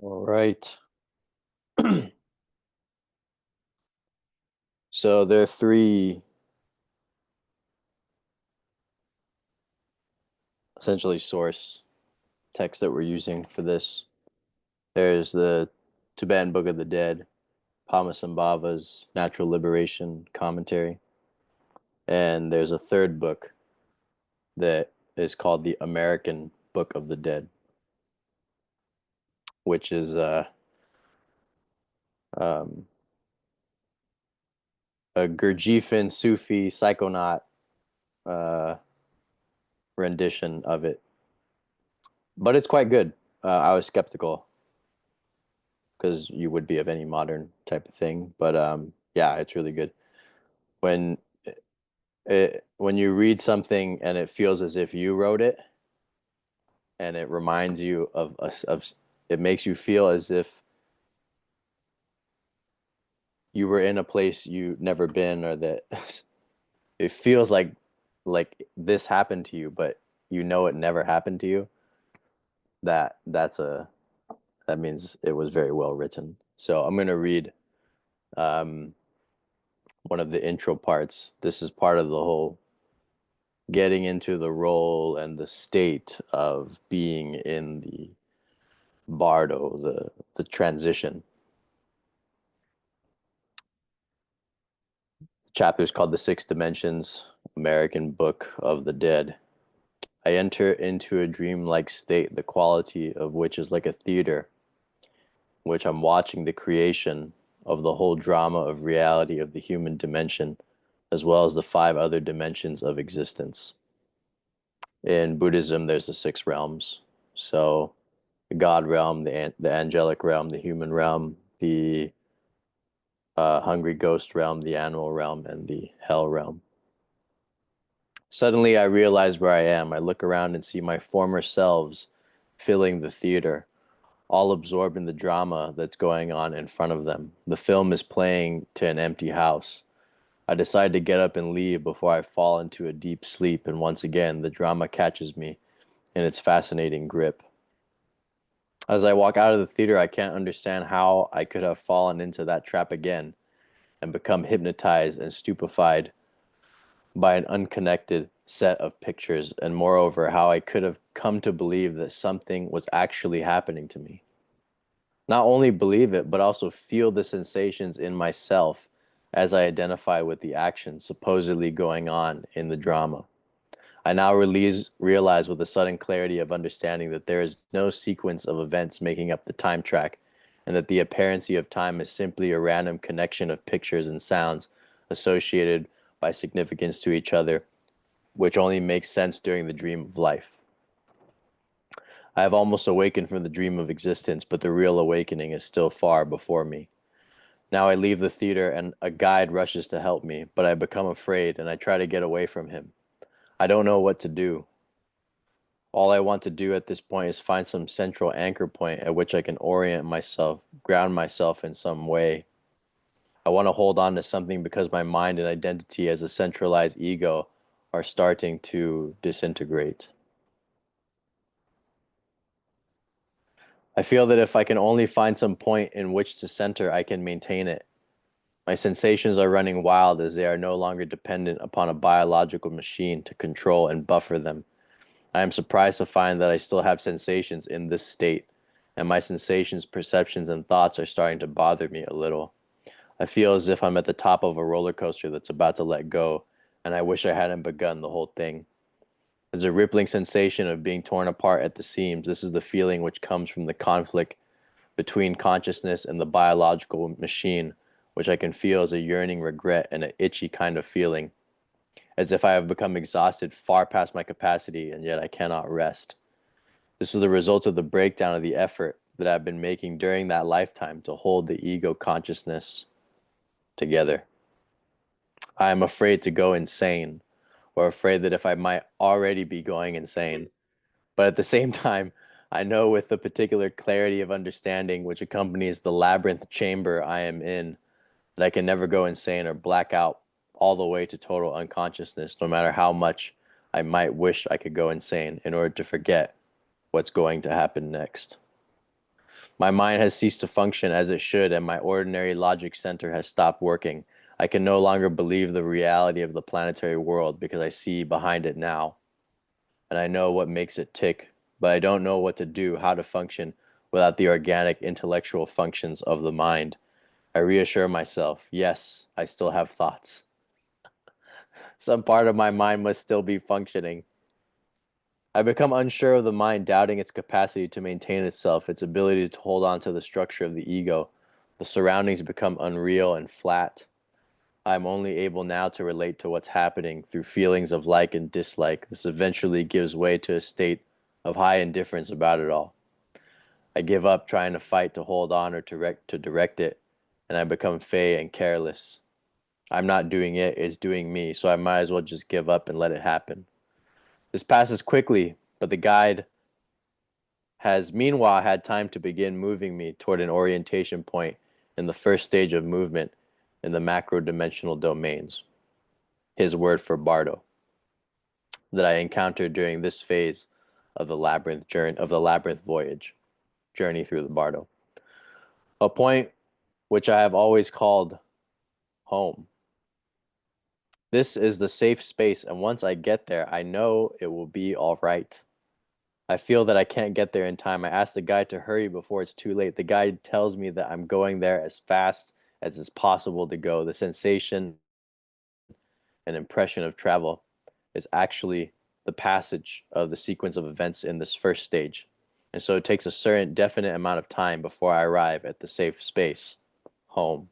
All right. So there are three essentially source texts that we're using for this. There's the Tibetan Book of the Dead, Padmasambhava's Natural Liberation Commentary, and there's a third book that is called the American Book of the Dead, which is um, a Gurdjiefan Sufi psychonaut uh, rendition of it. But it's quite good. I was skeptical because you would be of any modern type of thing. But yeah, it's really good. When when you read something and it feels as if you wrote it, and it reminds you of it makes you feel as if you were in a place you never been, or that it feels like this happened to you, but you know it never happened to you. That's a that means it was very well written. So I'm gonna read um, one of the intro parts. This is part of the whole getting into the role and the state of being in the bardo, the transition. The chapter is called "The Six Dimensions: American Book of the Dead." I enter into a dreamlike state, the quality of which is like a theater, in which I'm watching the creation of the whole drama of reality of the human dimension, as well as the five other dimensions of existence. In Buddhism, there's the six realms. So the God realm, the angelic realm, the human realm, the hungry ghost realm, the animal realm, and the hell realm. Suddenly, I realize where I am. I look around and see my former selves filling the theater, all absorbed in the drama that's going on in front of them. The film is playing to an empty house. I decide to get up and leave before I fall into a deep sleep, and once again, the drama catches me in its fascinating grip. As I walk out of the theater, I can't understand how I could have fallen into that trap again and become hypnotized and stupefied by an unconnected set of pictures, and moreover, how I could have come to believe that something was actually happening to me. Not only believe it, but also feel the sensations in myself as I identify with the action supposedly going on in the drama. I now realize with a sudden clarity of understanding that there is no sequence of events making up the time track, and that the apparency of time is simply a random connection of pictures and sounds associated by significance to each other, which only makes sense during the dream of life. I have almost awakened from the dream of existence, but the real awakening is still far before me. Now I leave the theater and a guide rushes to help me, but I become afraid and I try to get away from him. I don't know what to do. All I want to do at this point is find some central anchor point at which I can orient myself, ground myself in some way. I want to hold on to something because my mind and identity as a centralized ego are starting to disintegrate. I feel that if I can only find some point in which to center, I can maintain it. My sensations are running wild as they are no longer dependent upon a biological machine to control and buffer them. I am surprised to find that I still have sensations in this state, and my sensations, perceptions, and thoughts are starting to bother me a little. I feel as if I'm at the top of a roller coaster that's about to let go, and I wish I hadn't begun the whole thing. There's a rippling sensation of being torn apart at the seams. This is the feeling which comes from the conflict between consciousness and the biological machine, which I can feel as a yearning regret and an itchy kind of feeling, as if I have become exhausted far past my capacity, and yet I cannot rest. This is the result of the breakdown of the effort that I've been making during that lifetime to hold the ego consciousness together. I am afraid to go insane, or afraid that if I might already be going insane. But at the same time, I know with the particular clarity of understanding which accompanies the labyrinth chamber I am in, that I can never go insane or black out all the way to total unconsciousness, no matter how much I might wish I could go insane in order to forget what's going to happen next. My mind has ceased to function as it should, and my ordinary logic center has stopped working. I can no longer believe the reality of the planetary world because I see behind it now, and I know what makes it tick, but I don't know what to do, how to function without the organic intellectual functions of the mind. I reassure myself, yes, I still have thoughts. Some part of my mind must still be functioning. I become unsure of the mind, doubting its capacity to maintain itself, its ability to hold on to the structure of the ego. The surroundings become unreal and flat. I am only able now to relate to what's happening through feelings of like and dislike. This eventually gives way to a state of high indifference about it all. I give up trying to fight to hold on or to direct it, and I become fey and careless. I'm not doing it, it's doing me, so I might as well just give up and let it happen. This passes quickly, but the guide has meanwhile had time to begin moving me toward an orientation point in the first stage of movement in the macro-dimensional domains, his word for bardo, that I encountered during this phase of the labyrinth voyage, journey through the bardo. A point which I have always called home. This is the safe space, and once I get there, I know it will be all right. I feel that I can't get there in time. I ask the guide to hurry before it's too late. The guide tells me that I'm going there as fast as it's possible to go. The sensation and impression of travel is actually the passage of the sequence of events in this first stage. And so it takes a certain definite amount of time before I arrive at the safe space, home.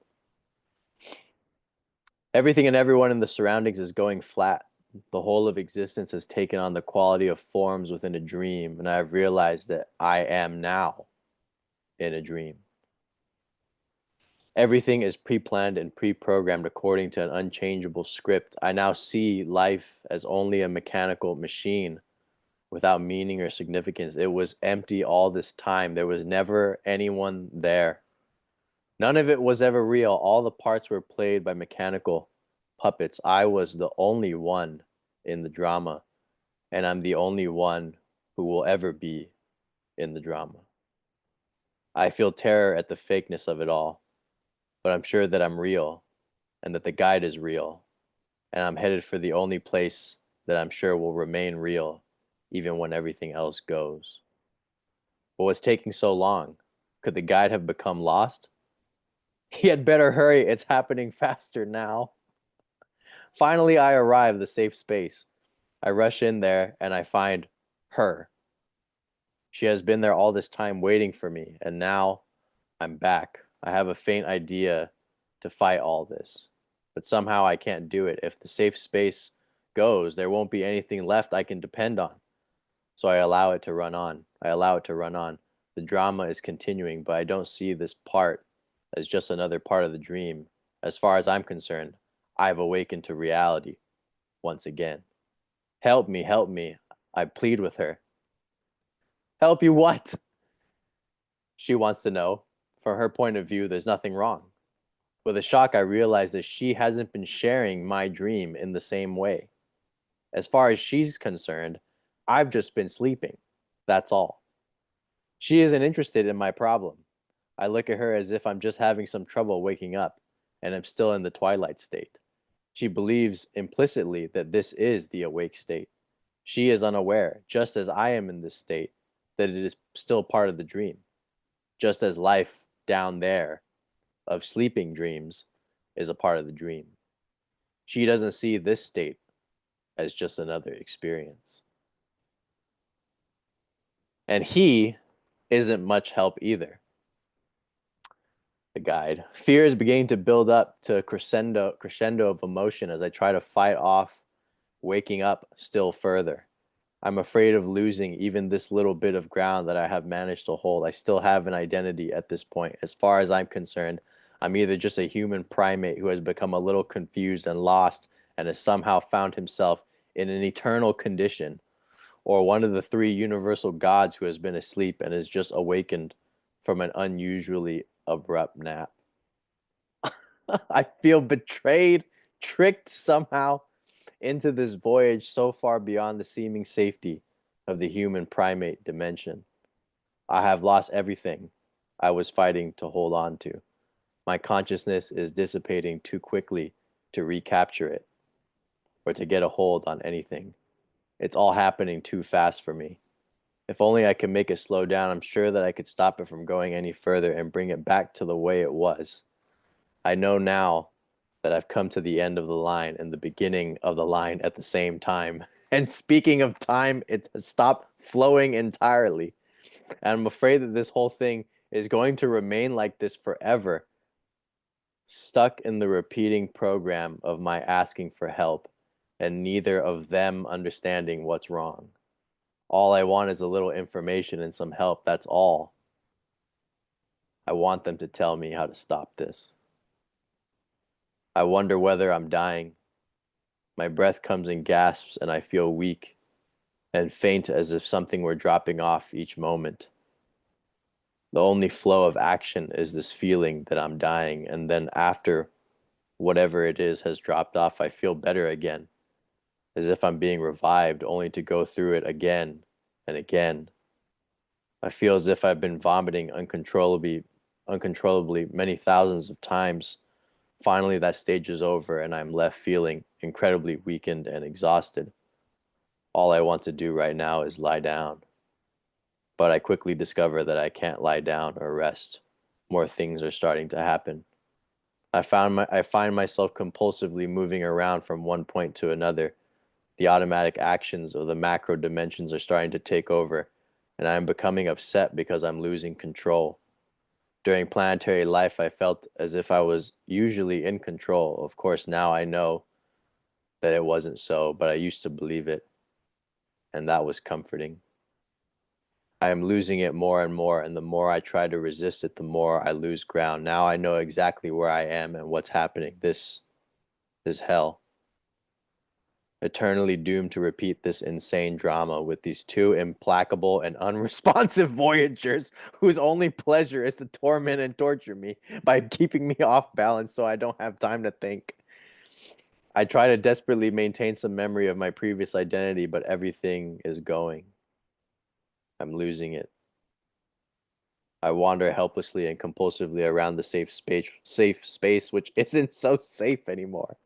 Everything and everyone in the surroundings is going flat. The whole of existence has taken on the quality of forms within a dream, and I have realized that I am now in a dream. Everything is pre-planned and pre-programmed according to an unchangeable script. I now see life as only a mechanical machine without meaning or significance. It was empty all this time. There was never anyone there. None of it was ever real. All the parts were played by mechanical puppets. I was the only one in the drama, and I'm the only one who will ever be in the drama. I feel terror at the fakeness of it all, but I'm sure that I'm real and that the guide is real, and I'm headed for the only place that I'm sure will remain real even when everything else goes. But what's taking so long? Could the guide have become lost? He had better hurry, it's happening faster now. Finally, I arrive the safe space. I rush in there and I find her. She has been there all this time waiting for me, and now I'm back. I have a faint idea to fight all this, but somehow I can't do it. If the safe space goes, there won't be anything left I can depend on. So I allow it to run on. I allow it to run on. The drama is continuing, but I don't see this part as just another part of the dream. As far as I'm concerned, I've awakened to reality once again. Help me, help me. I plead with her. Help you what? She wants to know. From her point of view, there's nothing wrong. With a shock, I realize that she hasn't been sharing my dream in the same way. As far as she's concerned, I've just been sleeping. That's all. She isn't interested in my problem. I look at her as if I'm just having some trouble waking up, and I'm still in the twilight state. She believes implicitly that this is the awake state. She is unaware, just as I am in this state, that it is still part of the dream. Just as life down there of sleeping dreams is a part of the dream. She doesn't see this state as just another experience. And he isn't much help either. The guide. Fear is beginning to build up to a crescendo of emotion as I try to fight off waking up still further. I'm afraid of losing even this little bit of ground that I have managed to hold. I still have an identity at this point. As far as I'm concerned, I'm either just a human primate who has become a little confused and lost and has somehow found himself in an eternal condition, or one of the three universal gods who has been asleep and is just awakened from an unusually abrupt nap. I feel betrayed, tricked somehow into this voyage so far beyond the seeming safety of the human primate dimension. I have lost everything, I was fighting to hold on to. My consciousness is dissipating too quickly to recapture it or to get a hold on anything. It's all happening too fast for me. If only I could make it slow down, I'm sure that I could stop it from going any further and bring it back to the way it was. I know now that I've come to the end of the line and the beginning of the line at the same time. And speaking of time, it has stopped flowing entirely. And I'm afraid that this whole thing is going to remain like this forever, stuck in the repeating program of my asking for help and neither of them understanding what's wrong. All I want is a little information and some help, that's all. I want them to tell me how to stop this. I wonder whether I'm dying. My breath comes in gasps and I feel weak and faint as if something were dropping off each moment. The only flow of action is this feeling that I'm dying, and then after whatever it is has dropped off, I feel better again, as if I'm being revived, only to go through it again and again. I feel as if I've been vomiting uncontrollably many thousands of times. Finally, that stage is over, and I'm left feeling incredibly weakened and exhausted. All I want to do right now is lie down. But I quickly discover that I can't lie down or rest. More things are starting to happen. I find myself compulsively moving around from one point to another. The automatic actions of the macro dimensions are starting to take over, and I am becoming upset because I'm losing control. During planetary life, I felt as if I was usually in control. Of course, now I know that it wasn't so, but I used to believe it, and that was comforting. I am losing it more and more, and the more I try to resist it, the more I lose ground. Now I know exactly where I am and what's happening. This is hell. Eternally doomed to repeat this insane drama with these two implacable and unresponsive voyagers whose only pleasure is to torment and torture me by keeping me off balance so I don't have time to think. I try to desperately maintain some memory of my previous identity, but everything is going. I'm losing it. I wander helplessly and compulsively around the safe space, which isn't so safe anymore.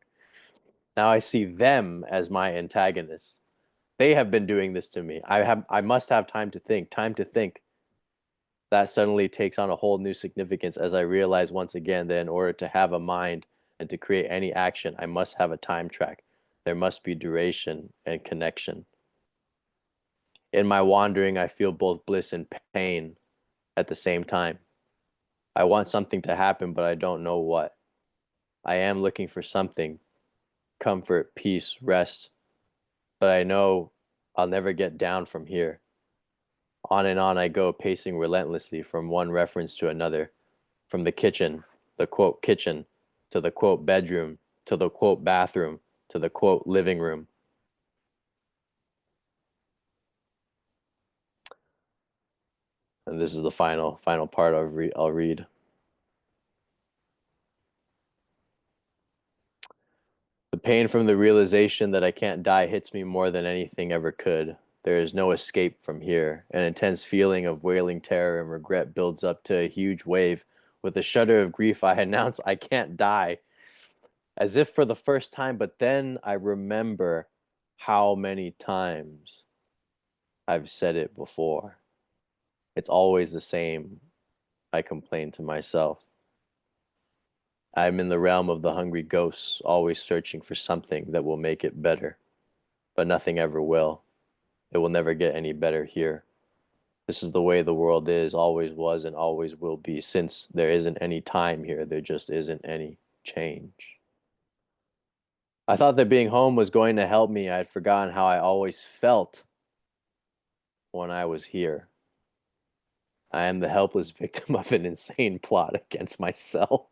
Now I see them as my antagonists. They have been doing this to me. I must have time to think, time to think. That suddenly takes on a whole new significance as I realize once again that in order to have a mind and to create any action, I must have a time track. There must be duration and connection. In my wandering, I feel both bliss and pain at the same time. I want something to happen, but I don't know what. I am looking for something, comfort, peace, rest, but I know I'll never get down from here. On and on I go, pacing relentlessly from one reference to another, from the kitchen, the quote kitchen, to the quote bedroom, to the quote bathroom, to the quote living room. And this is the final part I'll read. The pain from the realization that I can't die hits me more than anything ever could. There is no escape from here. An intense feeling of wailing terror and regret builds up to a huge wave. With a shudder of grief, I announce I can't die, as if for the first time, but then I remember how many times I've said it before. It's always the same, I complain to myself. I'm in the realm of the hungry ghosts, always searching for something that will make it better. But nothing ever will. It will never get any better here. This is the way the world is, always was, and always will be. Since there isn't any time here, there just isn't any change. I thought that being home was going to help me. I had forgotten how I always felt when I was here. I am the helpless victim of an insane plot against myself.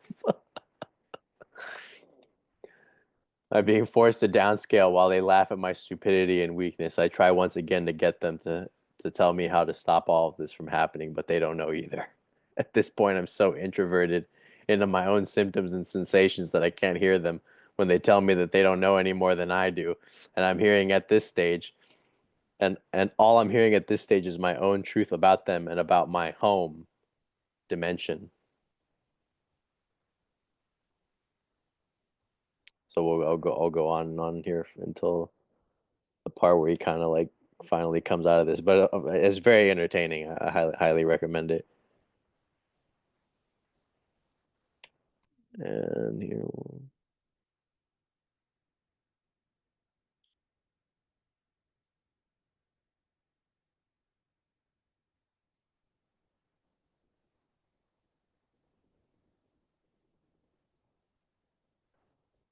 I'm being forced to downscale while they laugh at my stupidity and weakness. I try once again to get them to tell me how to stop all of this from happening, but they don't know either. At this point, I'm so introverted into my own symptoms and sensations that I can't hear them when they tell me that they don't know any more than I do. And I'm hearing at this stage, and all I'm hearing at this stage is my own truth about them and about my home. dimension. So I'll go on and on here until the part where he kind of like finally comes out of this. But it's very entertaining. I highly recommend it. And here,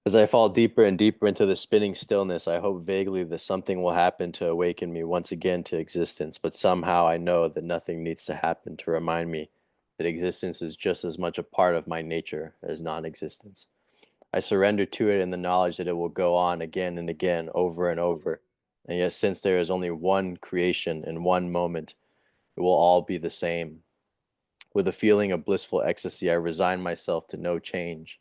as I fall deeper and deeper into the spinning stillness, I hope vaguely that something will happen to awaken me once again to existence. But somehow I know that nothing needs to happen to remind me that existence is just as much a part of my nature as non-existence. I surrender to it in the knowledge that it will go on again and again, over and over. And yet, since there is only one creation and one moment, it will all be the same. With a feeling of blissful ecstasy, I resign myself to no change.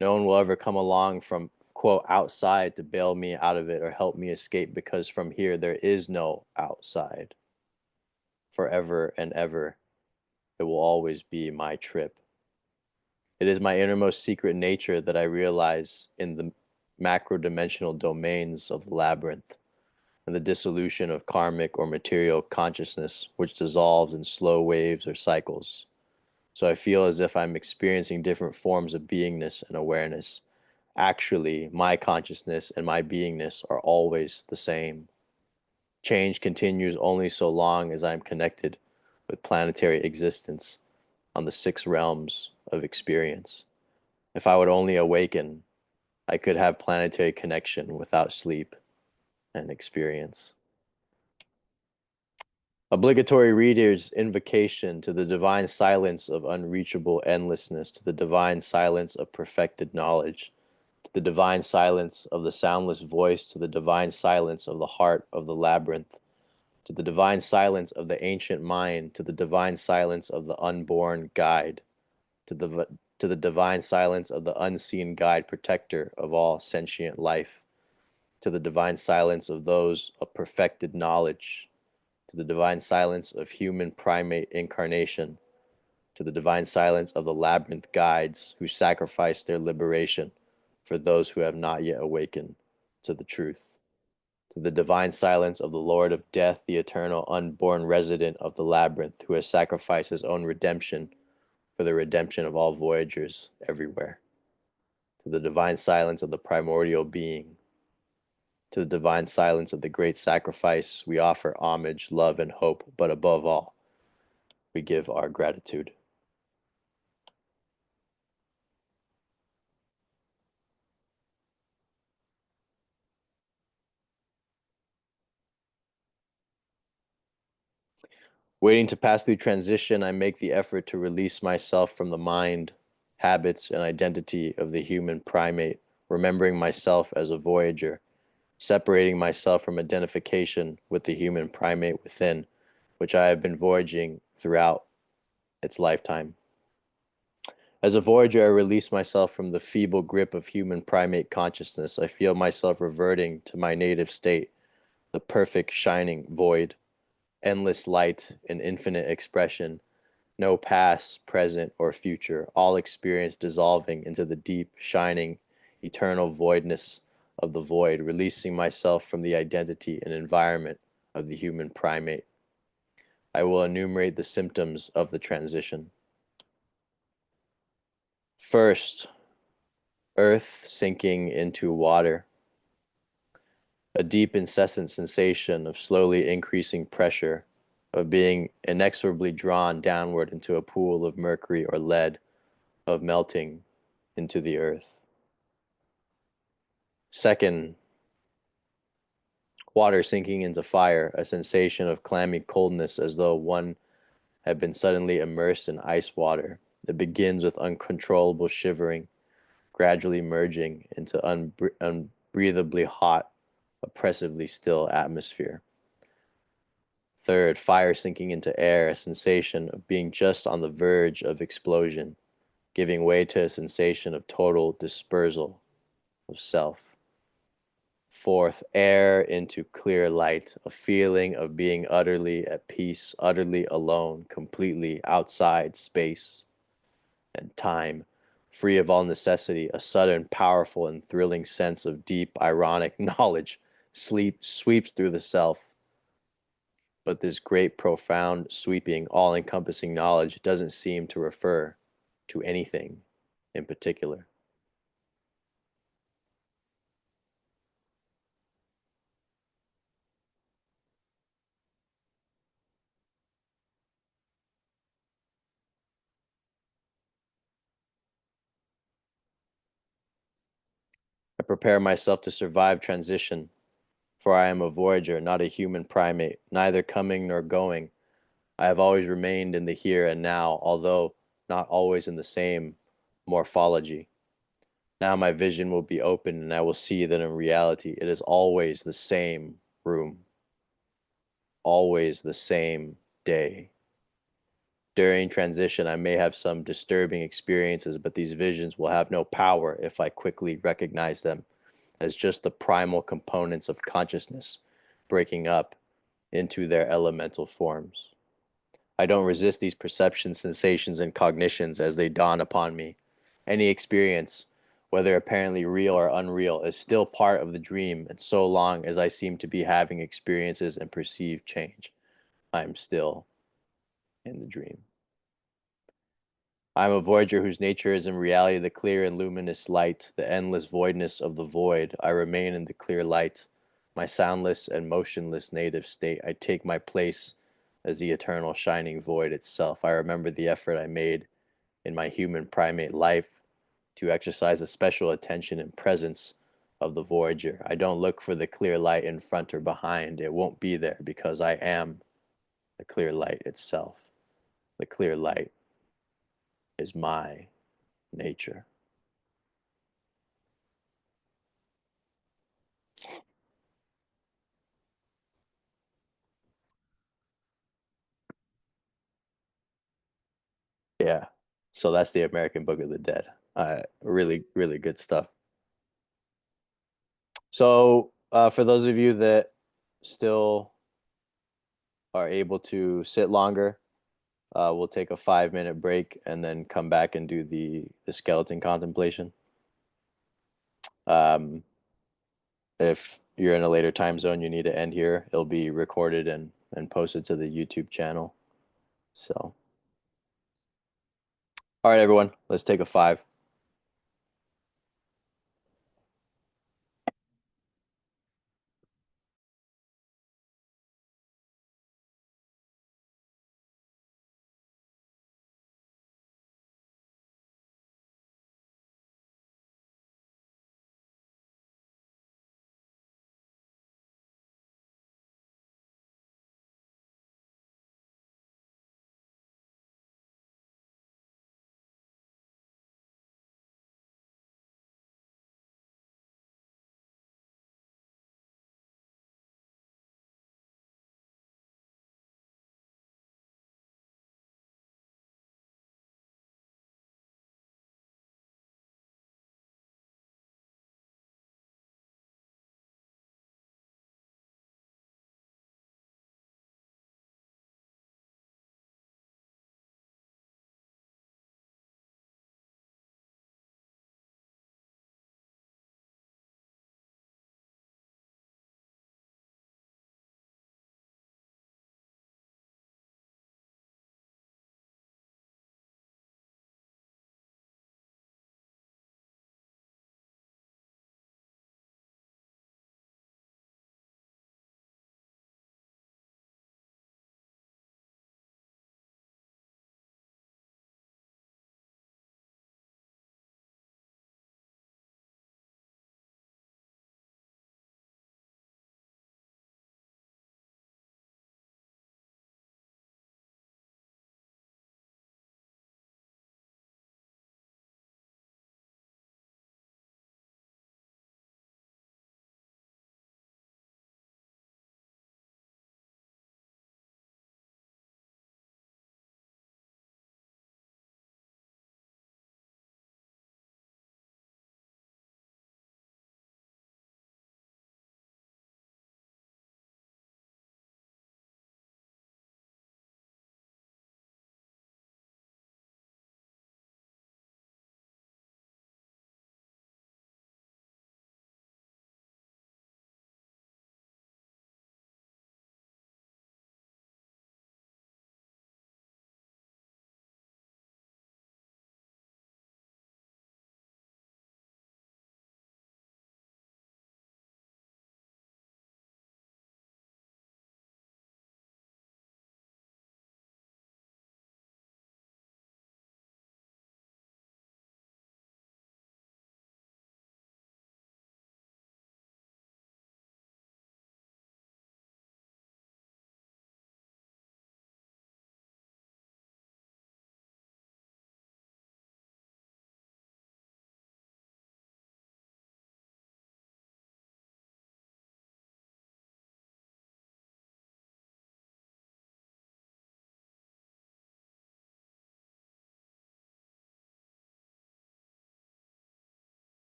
No one will ever come along from, quote, outside to bail me out of it or help me escape, because from here there is no outside. Forever and ever, it will always be my trip. It is my innermost secret nature that I realize in the macro-dimensional domains of the labyrinth and the dissolution of karmic or material consciousness, which dissolves in slow waves or cycles. So I feel as if I'm experiencing different forms of beingness and awareness. Actually, my consciousness and my beingness are always the same. Change continues only so long as I am connected with planetary existence on the six realms of experience. If I would only awaken, I could have planetary connection without sleep and experience. Obligatory reader's invocation to the divine silence of unreachable endlessness, to the divine silence of perfected knowledge, to the divine silence of the soundless voice, to the divine silence of the heart of the labyrinth, to the divine silence of the ancient mind, to the divine silence of the unborn guide, to the divine silence of the unseen guide, protector of all sentient life, to the divine silence of those of perfected knowledge, to the divine silence of human primate incarnation, to the divine silence of the labyrinth guides who sacrifice their liberation for those who have not yet awakened to the truth, to the divine silence of the Lord of Death, the eternal unborn resident of the labyrinth, who has sacrificed his own redemption for the redemption of all voyagers everywhere, to the divine silence of the primordial being, to the divine silence of the great sacrifice, we offer homage, love, and hope, but above all, we give our gratitude. Waiting to pass through transition, I make the effort to release myself from the mind, habits, and identity of the human primate, remembering myself as a voyager, separating myself from identification with the human primate within, which I have been voyaging throughout its lifetime. As a voyager, I release myself from the feeble grip of human primate consciousness. I feel myself reverting to my native state, the perfect shining void, endless light and infinite expression, no past, present, or future, all experience dissolving into the deep, shining, eternal voidness of the void, releasing myself from the identity and environment of the human primate. I will enumerate the symptoms of the transition. First, earth sinking into water, a deep, incessant sensation of slowly increasing pressure, of being inexorably drawn downward into a pool of mercury or lead, of melting into the earth. Second, water sinking into fire, a sensation of clammy coldness as though one had been suddenly immersed in ice water. It begins with uncontrollable shivering, gradually merging into unbreathably hot, oppressively still atmosphere. Third, fire sinking into air, a sensation of being just on the verge of explosion, giving way to a sensation of total dispersal of self. forth air into clear light, a feeling of being utterly at peace, utterly alone, completely outside space and time, free of all necessity, a sudden, powerful, and thrilling sense of deep, ironic knowledge sweeps through the self. But this great, profound, sweeping, all encompassing knowledge doesn't seem to refer to anything in particular. I prepare myself to survive transition, for I am a voyager, not a human primate, neither coming nor going. I have always remained in the here and now, although not always in the same morphology. Now my vision will be open and I will see that in reality it is always the same room, always the same day. During transition, I may have some disturbing experiences, but these visions will have no power if I quickly recognize them as just the primal components of consciousness breaking up into their elemental forms. I don't resist these perceptions, sensations, and cognitions as they dawn upon me. Any experience, whether apparently real or unreal, is still part of the dream, and so long as I seem to be having experiences and perceive change, I am still in the dream. I am a voyager whose nature is in reality the clear and luminous light, the endless voidness of the void. I remain in the clear light, my soundless and motionless native state. I take my place as the eternal shining void itself. I remember the effort I made in my human primate life to exercise a special attention and presence of the voyager. I don't look for the clear light in front or behind. It won't be there because I am the clear light itself. The clear light is my nature. Yeah. So that's the American Book of the Dead. Really, really good stuff. So, for those of you that still are able to sit longer, we'll take a 5 minute break and then come back and do the skeleton contemplation. Um, if you're in a later time zone, you need to end here. It'll be recorded and posted to the YouTube channel. So, all right, everyone, let's take a 5.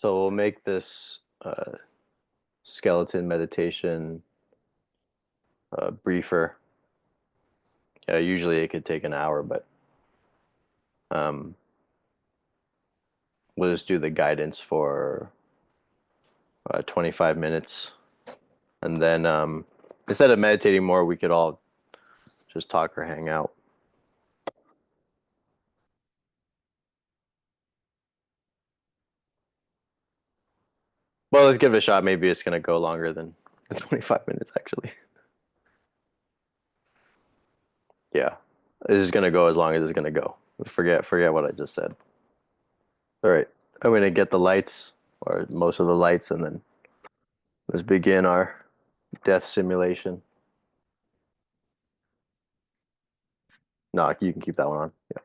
So we'll make this skeleton meditation briefer. Usually it could take an hour, but um, we'll just do the guidance for 25 minutes. And then instead of meditating more, we could all just talk or hang out. Well, let's give it a shot. Maybe it's going to go longer than 25 minutes, actually. Yeah. This is going to go as long as it's going to go. Forget what I just said. All right. I'm going to get the lights, or most of the lights, and then let's begin our death simulation. No, you can keep that one on. Yeah.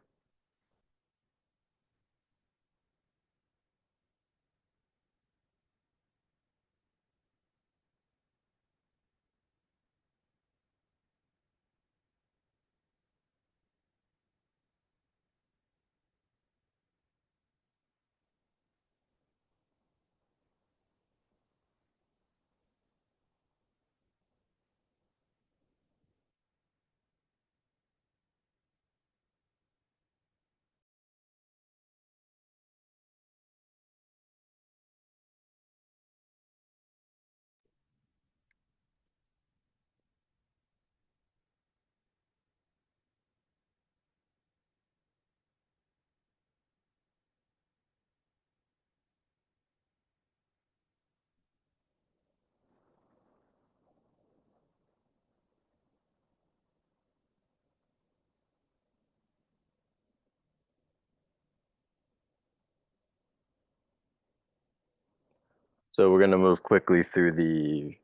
So we're going to move quickly through the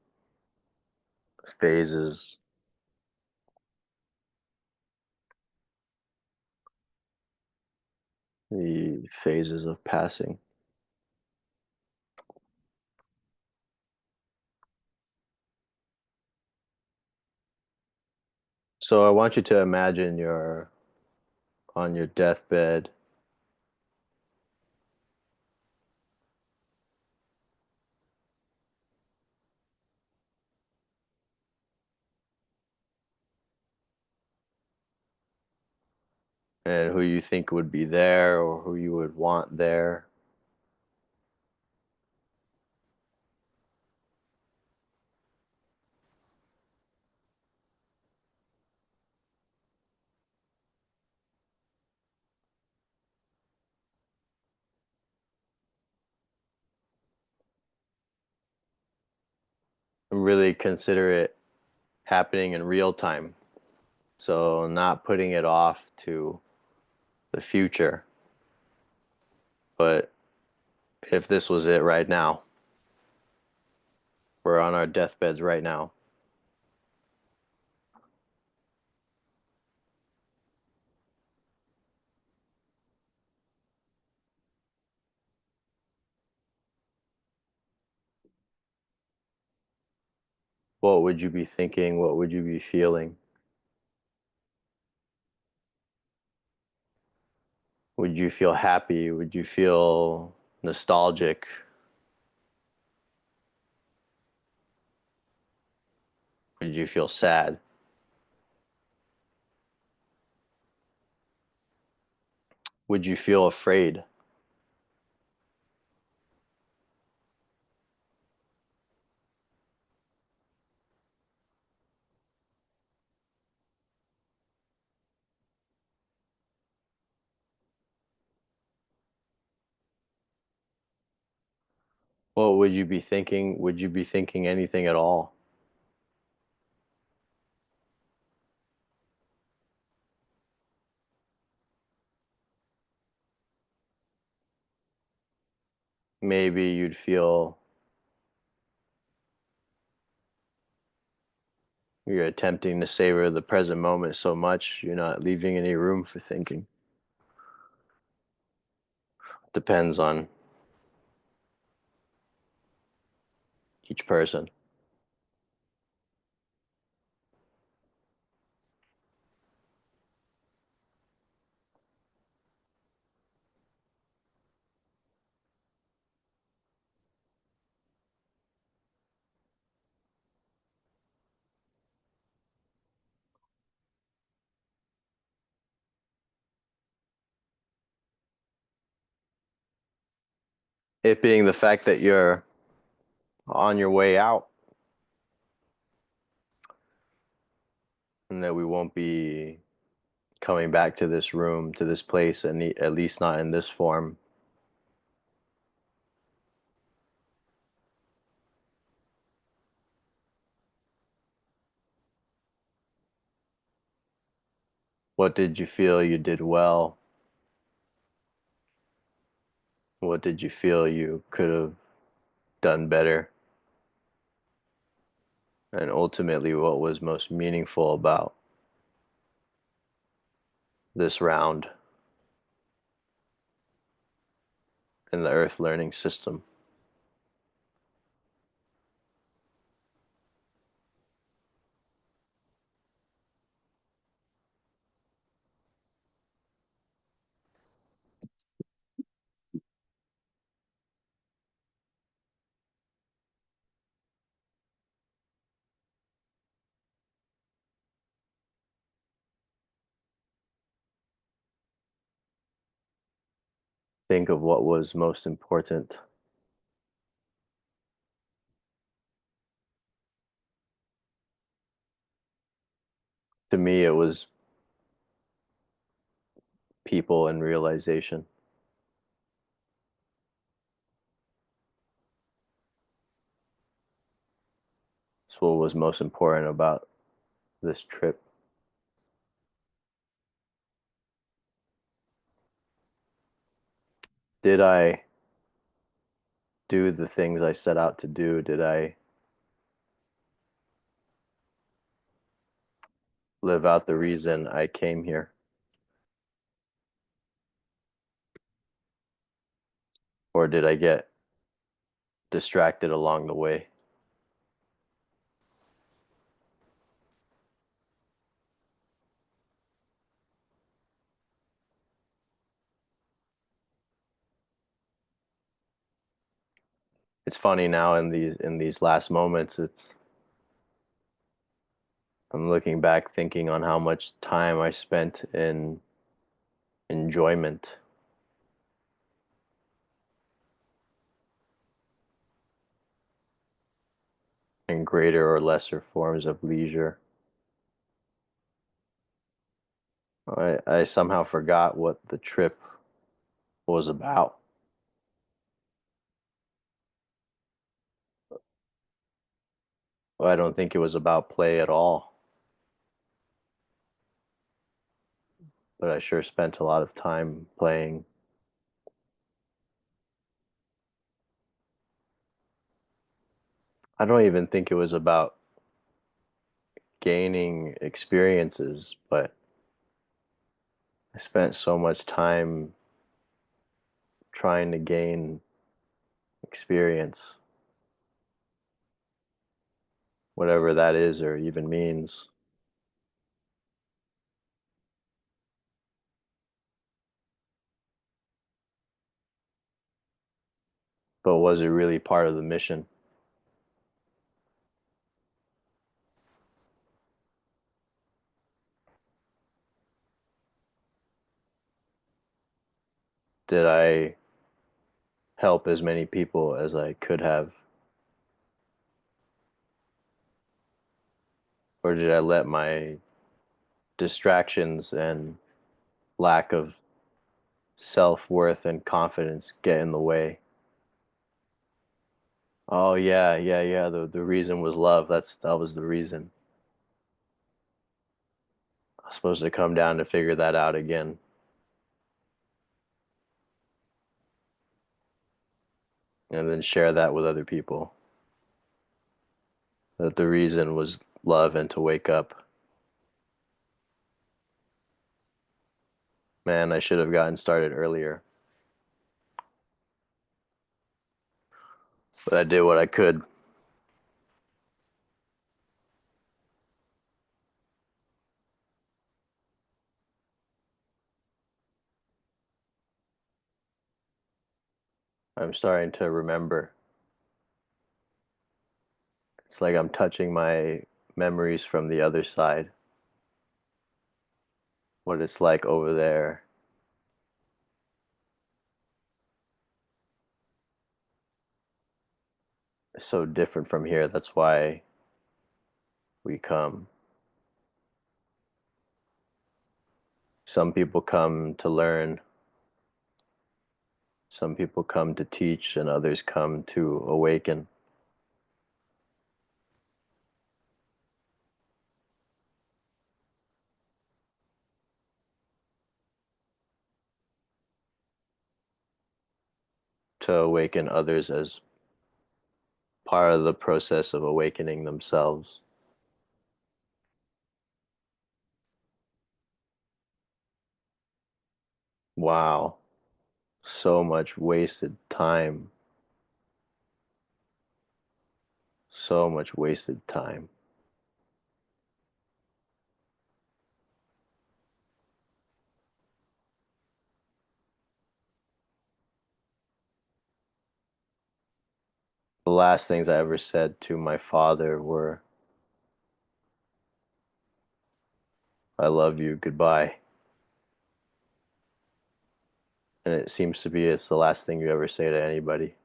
phases, of passing. So I want you to imagine you're on your deathbed. And who you think would be there or who you would want there. And really consider it happening in real time. So not putting it off to the future, but if this was it right now, we're on our deathbeds right now. What would you be thinking? What would you be feeling? Would you feel happy? Would you feel nostalgic? Would you feel sad? Would you feel afraid? What would you be thinking? Would you be thinking anything at all? Maybe you'd feel you're attempting to savor the present moment so much, you're not leaving any room for thinking. Depends on each person. It being the fact that you're on your way out and that we won't be coming back to this room, to this place, and at least not in this form. What did you feel you did well? What did you feel you could have done better? And ultimately, what was most meaningful about this round in the Earth learning system? Think of what was most important. To me, it was people and realization. It's what was most important about this trip. Did I do the things I set out to do? Did I live out the reason I came here? Or did I get distracted along the way? It's funny now in these last moments, I'm looking back thinking on how much time I spent in enjoyment and greater or lesser forms of leisure. I somehow forgot what the trip was about. I don't think it was about play at all, but I sure spent a lot of time playing. I don't even think it was about gaining experiences, but I spent so much time trying to gain experience, whatever that is or even means. But was it really part of the mission? Did I help as many people as I could have? Or did I let my distractions and lack of self-worth and confidence get in the way? Oh yeah, yeah, yeah. The reason was love. That was the reason. I was supposed to come down to figure that out again, and then share that with other people. That the reason was love and to wake up. Man, I should have gotten started earlier, but I did what I could. I'm starting to remember. It's like I'm touching my memories from the other side, what it's like over there. so different from here. That's why we come. Some people come to learn, some people come to teach, and others come to awaken. To awaken others as part of the process of awakening themselves. Wow, so much wasted time, so much wasted time. The last things I ever said to my father were, I love you, goodbye. And it seems to be it's the last thing you ever say to anybody.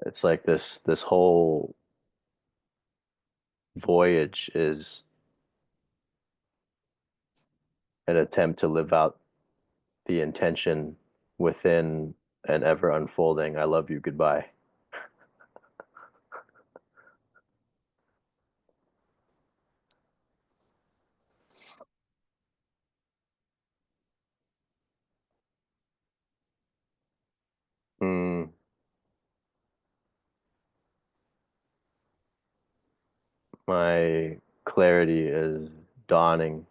It's like this whole voyage is an attempt to live out the intention within an ever unfolding I love you, goodbye. Mm, my clarity is dawning.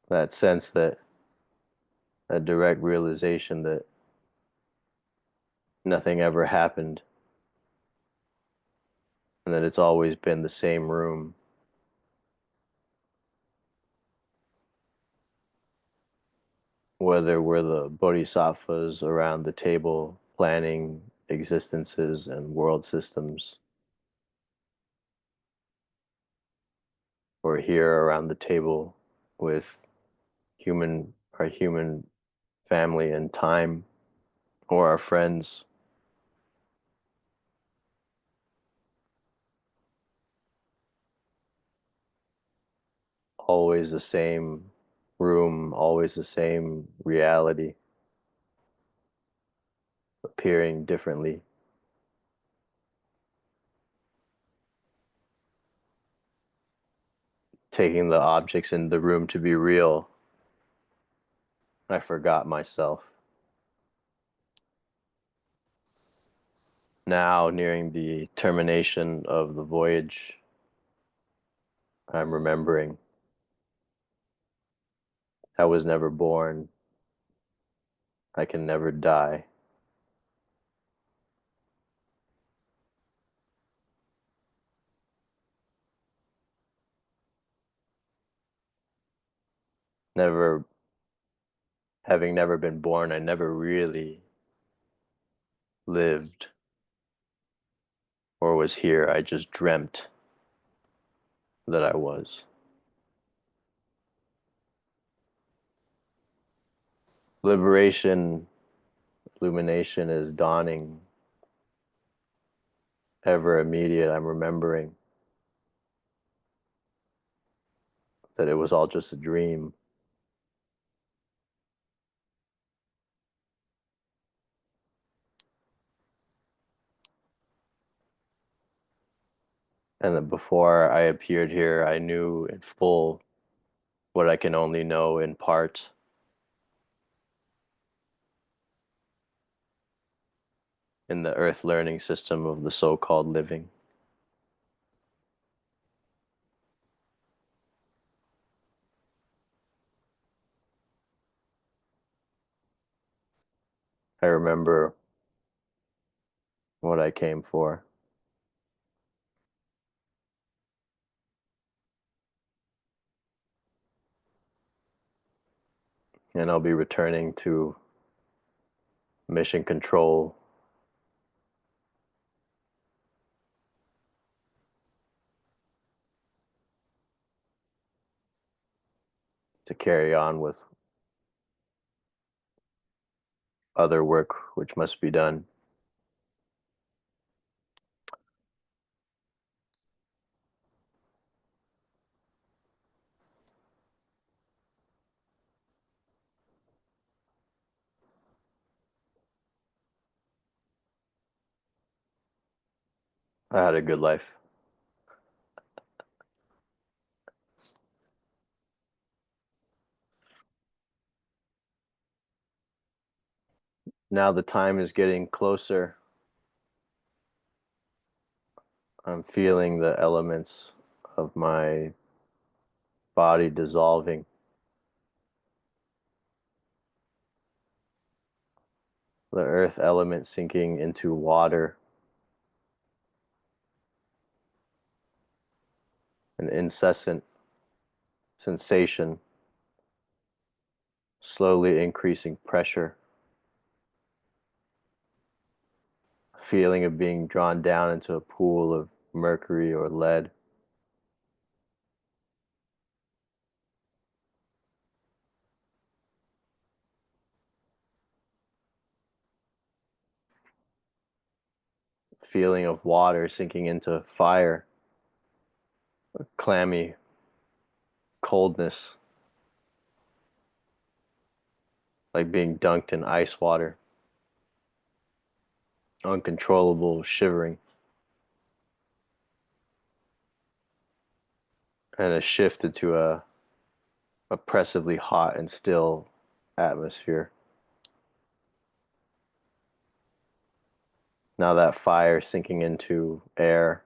That sense that direct realization that nothing ever happened and that it's always been the same room, whether we're the bodhisattvas around the table planning existences and world systems, or here around the table with our human family and time, or our friends, always the same room, always the same reality, appearing differently, taking the objects in the room to be real. I forgot myself. Now, nearing the termination of the voyage, I'm remembering I was never born. I can never die. Never, having never been born, I never really lived or was here. I just dreamt that I was. Liberation, illumination is dawning, ever immediate. I'm remembering that it was all just a dream, and that before I appeared here, I knew in full what I can only know in part. In the earth learning system of the so-called living. I remember what I came for. and I'll be returning to mission control to carry on with other work which must be done. I had a good life. Now the time is getting closer. I'm feeling the elements of my body dissolving. The earth element sinking into water. An incessant sensation, slowly increasing pressure. Feeling of being drawn down into a pool of mercury or lead. Feeling of water sinking into fire. A clammy coldness, like being dunked in ice water. Uncontrollable shivering. And a shift into a oppressively hot and still atmosphere. Now that fire sinking into air,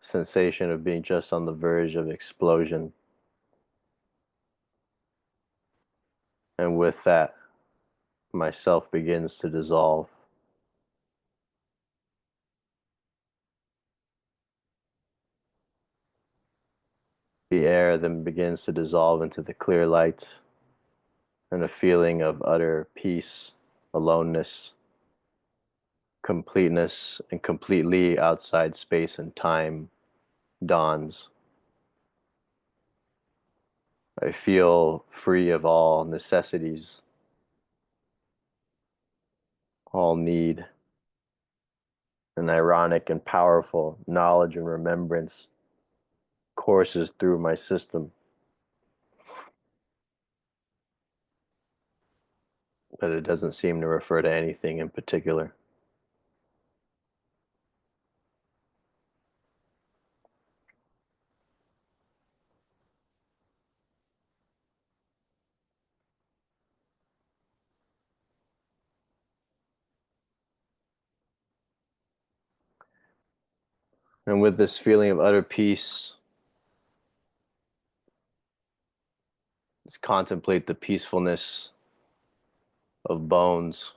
sensation of being just on the verge of explosion. And with that, myself begins to dissolve. The air then begins to dissolve into the clear light, and a feeling of utter peace, aloneness, completeness, and completely outside space and time dawns. I feel free of all necessities, all need. An ironic and powerful knowledge and remembrance courses through my system, but it doesn't seem to refer to anything in particular. And with this feeling of utter peace, just contemplate the peacefulness of bones.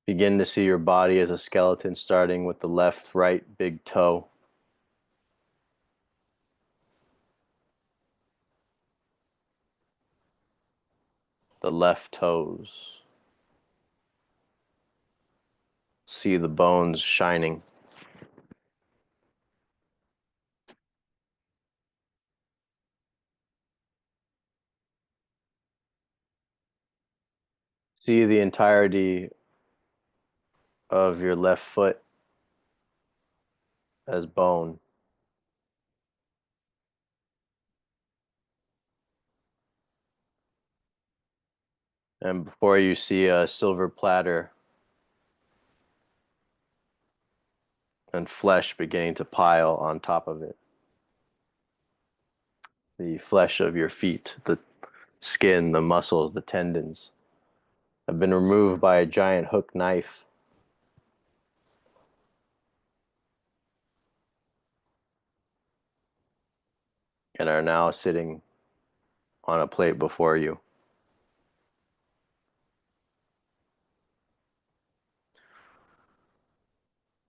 Begin to see your body as a skeleton, starting with the left, right, big toe. The left toes. See the bones shining. See the entirety of your left foot as bone. And before you see a silver platter and flesh beginning to pile on top of it. The flesh of your feet, the skin, the muscles, the tendons have been removed by a giant hook knife. And are now sitting on a plate before you.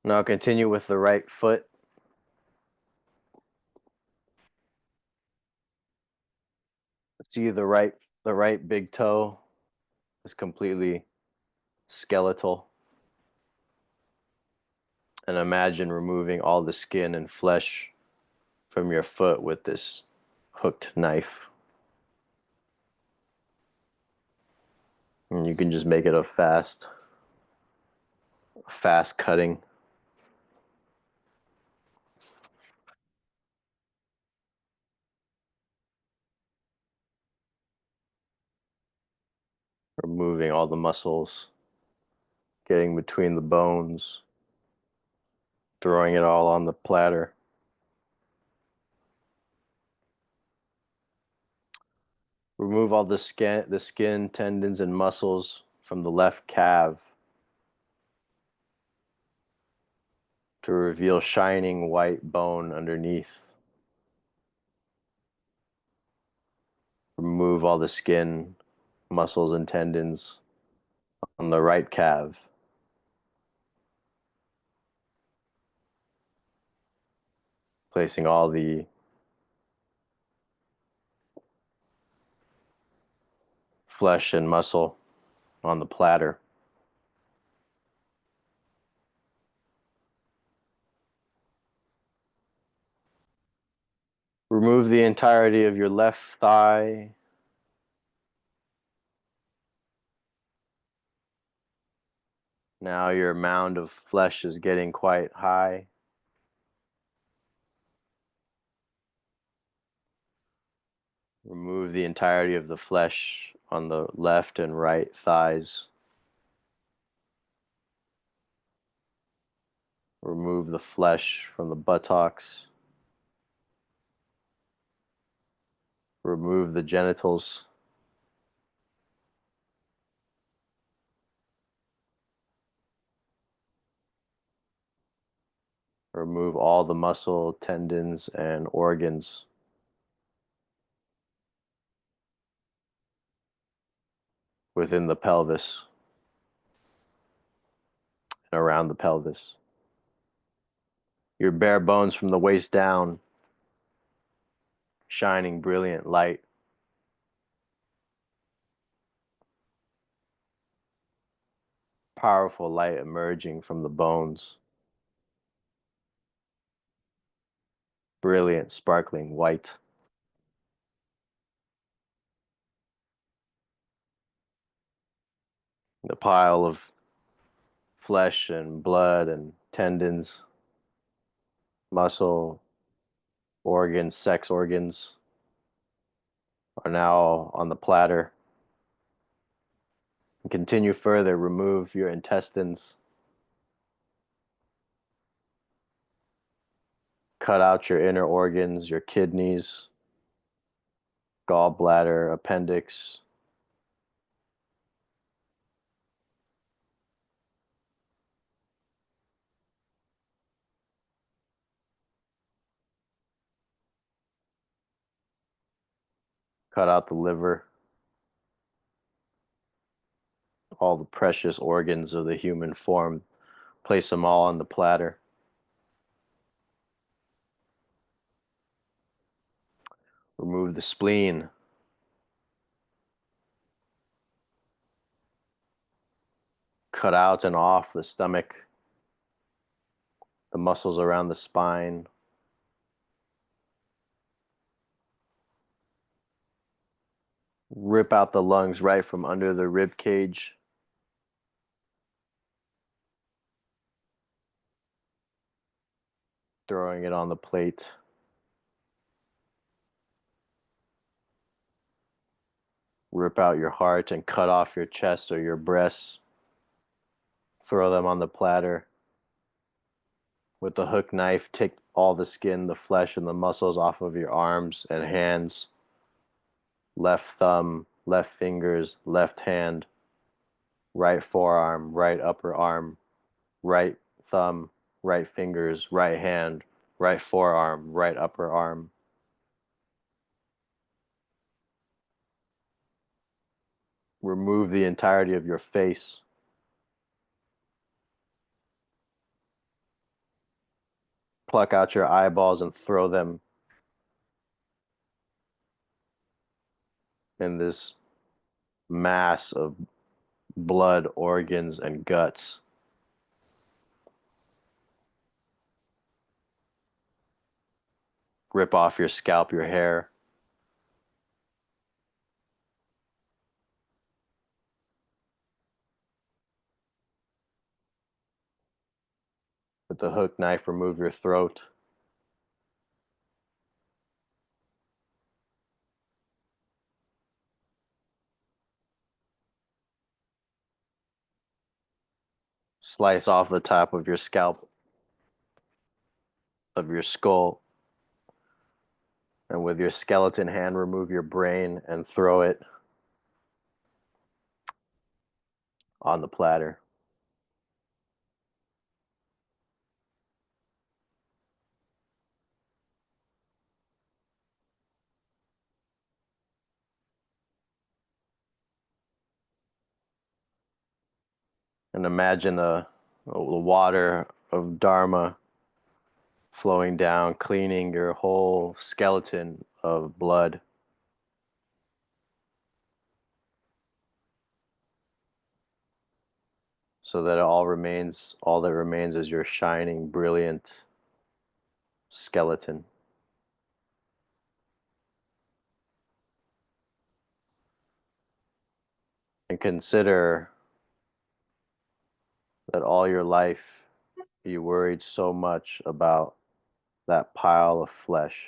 Now continue with the right foot. See the right big toe is completely skeletal. And imagine removing all the skin and flesh from your foot with this hooked knife. And you can just make it a fast cutting. Removing all the muscles, getting between the bones, throwing it all on the platter. Remove all the skin, tendons, and muscles from the left calf to reveal shining white bone underneath. Remove all the skin, muscles, and tendons on the right calf. Placing all the flesh and muscle on the platter. Remove the entirety of your left thigh. Now your mound of flesh is getting quite high. Remove the entirety of the flesh on the left and right thighs. Remove the flesh from the buttocks. Remove the genitals. Remove all the muscle, tendons, and organs within the pelvis and around the pelvis. Your bare bones from the waist down, shining brilliant light. Powerful light emerging from the bones. Brilliant, sparkling white. The pile of flesh and blood and tendons, muscle, organs, sex organs are now on the platter. And continue further, remove your intestines. Cut out your inner organs, your kidneys, gallbladder, appendix. Cut out the liver, all the precious organs of the human form. Place them all on the platter. Remove the spleen. Cut out and off the stomach, the muscles around the spine. Rip out the lungs right from under the rib cage. Throwing it on the plate. Rip out your heart and cut off your chest or your breasts. Throw them on the platter. With the hook knife, take all the skin, the flesh, and the muscles off of your arms and hands. Left thumb, left fingers, left hand, right forearm, right upper arm, right thumb, right fingers, right hand, right forearm, right upper arm. Remove the entirety of your face. pluck out your eyeballs and throw them in this mass of blood, organs, and guts. Rip off your scalp, your hair. With the hook knife, remove your throat. Slice off the top of your scalp, of your skull. And with your skeleton hand, remove your brain and throw it on the platter. And imagine the water of Dharma flowing down, cleaning your whole skeleton of blood. So that all that remains is your shining, brilliant skeleton. And consider that all your life you worried so much about that pile of flesh.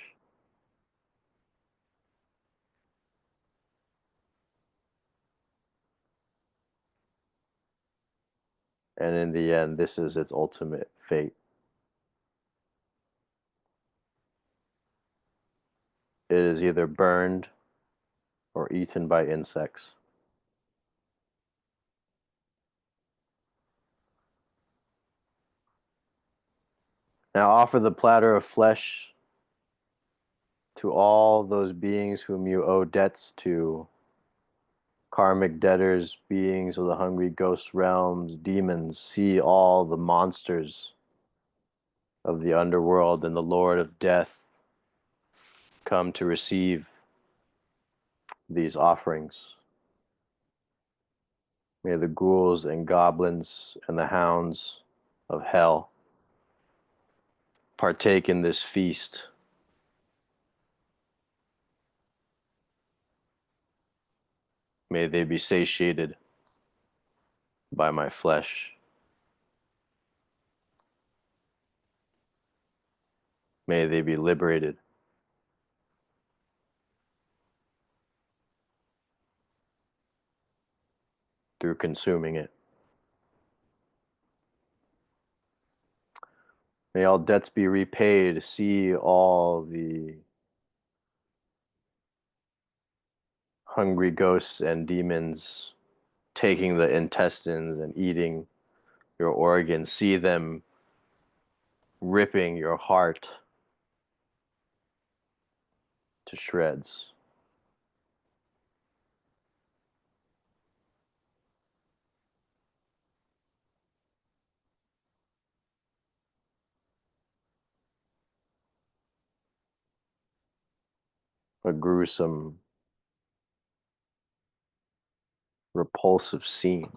And in the end, this is its ultimate fate. It is either burned or eaten by insects. Now offer the platter of flesh to all those beings whom you owe debts to, karmic debtors, beings of the hungry ghost realms, demons. See all the monsters of the underworld and the Lord of Death come to receive these offerings. May the ghouls and goblins and the hounds of hell partake in this feast. May they be satiated by my flesh. May they be liberated through consuming it. May all debts be repaid. See all the hungry ghosts and demons taking the intestines and eating your organs. See them ripping your heart to shreds. A gruesome, repulsive scene.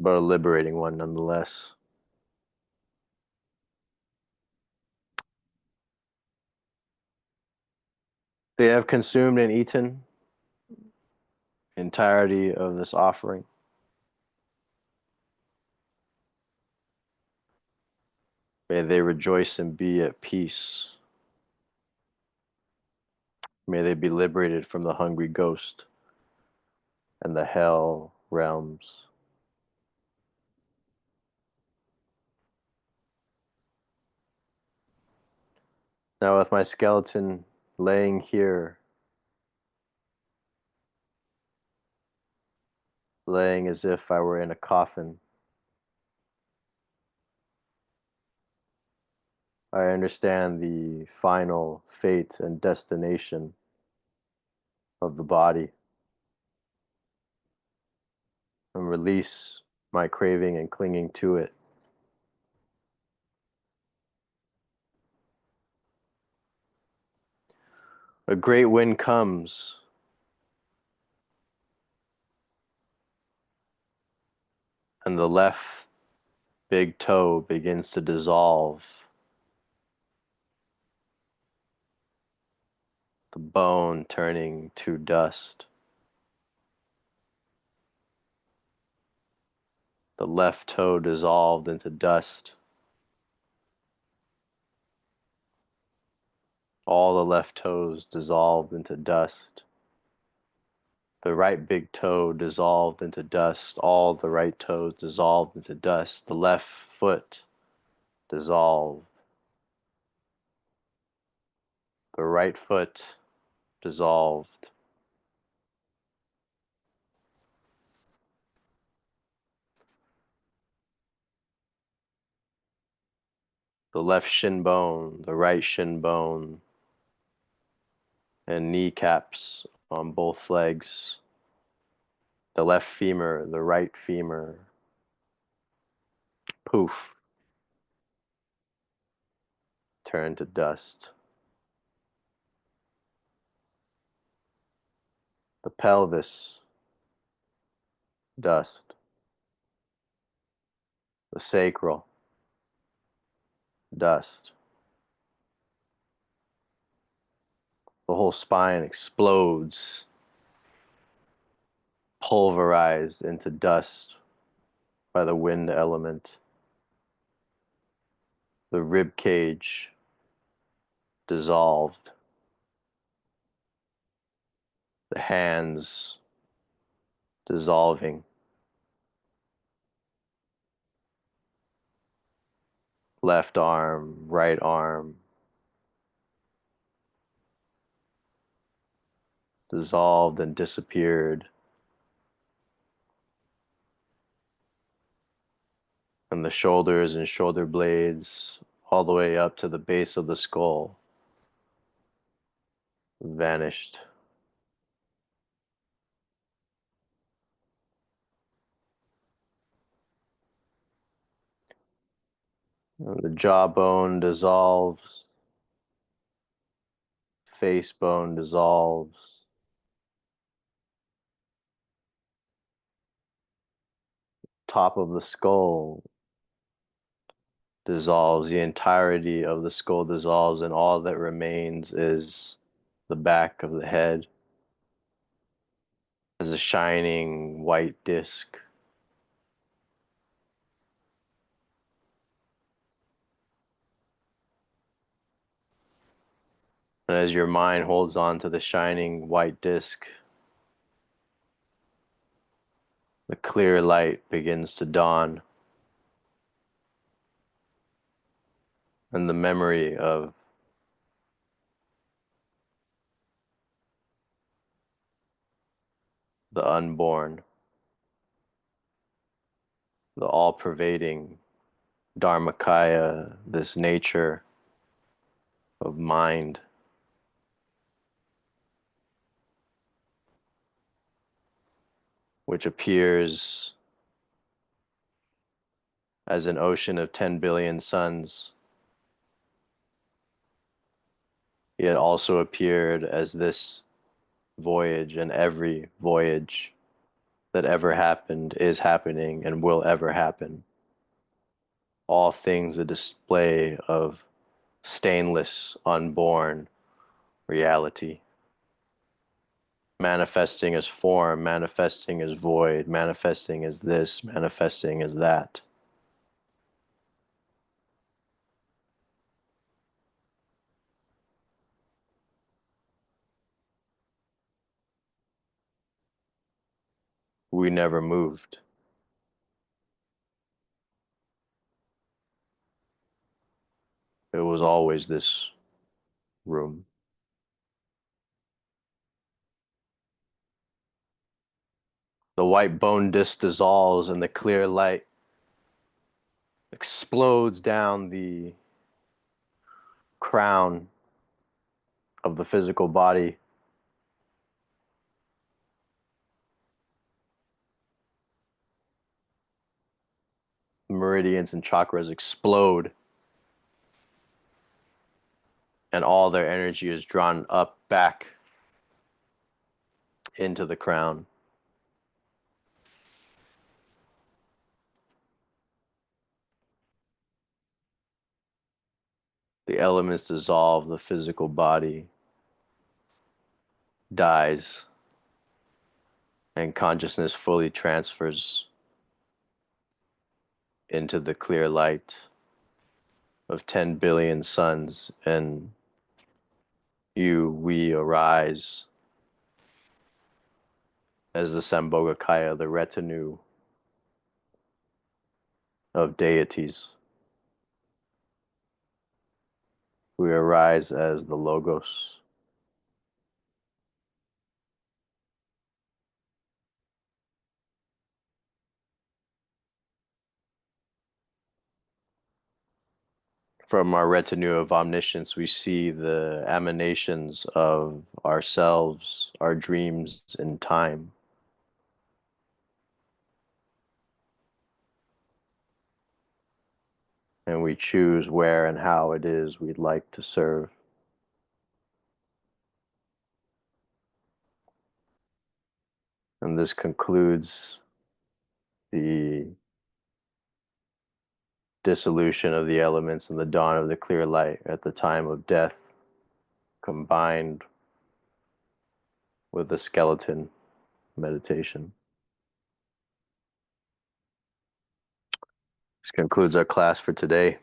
But a liberating one nonetheless. They have consumed and eaten the entirety of this offering. May they rejoice and be at peace. May they be liberated from the hungry ghost and the hell realms. Now with my skeleton laying here, laying as if I were in a coffin, I understand the final fate and destination of the body and release my craving and clinging to it. A great wind comes, and the left big toe begins to dissolve, the bone turning to dust. The left toe dissolved into dust. All the left toes dissolved into dust. The right big toe dissolved into dust. All the right toes dissolved into dust. The left foot dissolved. The right foot dissolved. The left shin bone, the right shin bone, and kneecaps on both legs. The left femur, the right femur. Poof, turned to dust. The pelvis, dust. The sacral, dust. The whole spine explodes, pulverized into dust by the wind element. The rib cage dissolved. The hands dissolving. Left arm, right arm dissolved and disappeared. And the shoulders and shoulder blades all the way up to the base of the skull vanished. And the jawbone dissolves, face bone dissolves, top of the skull dissolves, the entirety of the skull dissolves, and all that remains is the back of the head as a shining white disc. And as your mind holds on to the shining white disc, the clear light begins to dawn, and the memory of the unborn, the all-pervading Dharmakāya, this nature of mind, which appears as an ocean of 10 billion suns, yet also appeared as this voyage, and every voyage that ever happened, is happening, and will ever happen. All things a display of stainless, unborn reality, manifesting as form, manifesting as void, manifesting as this, manifesting as that. We never moved. It was always this room. The white bone disc dissolves and the clear light explodes down the crown of the physical body. meridians and chakras explode, and all their energy is drawn up back into the crown. The elements dissolve, the physical body dies, and consciousness fully transfers into the clear light of 10 billion suns, and we arise as the Sambhogakaya, the retinue of deities. We arise as the Logos. From our retinue of omniscience, we see the emanations of ourselves, our dreams in time. And we choose where and how it is we'd like to serve. And this concludes the dissolution of the elements and the dawn of the clear light at the time of death, combined with the skeleton meditation. This concludes our class for today.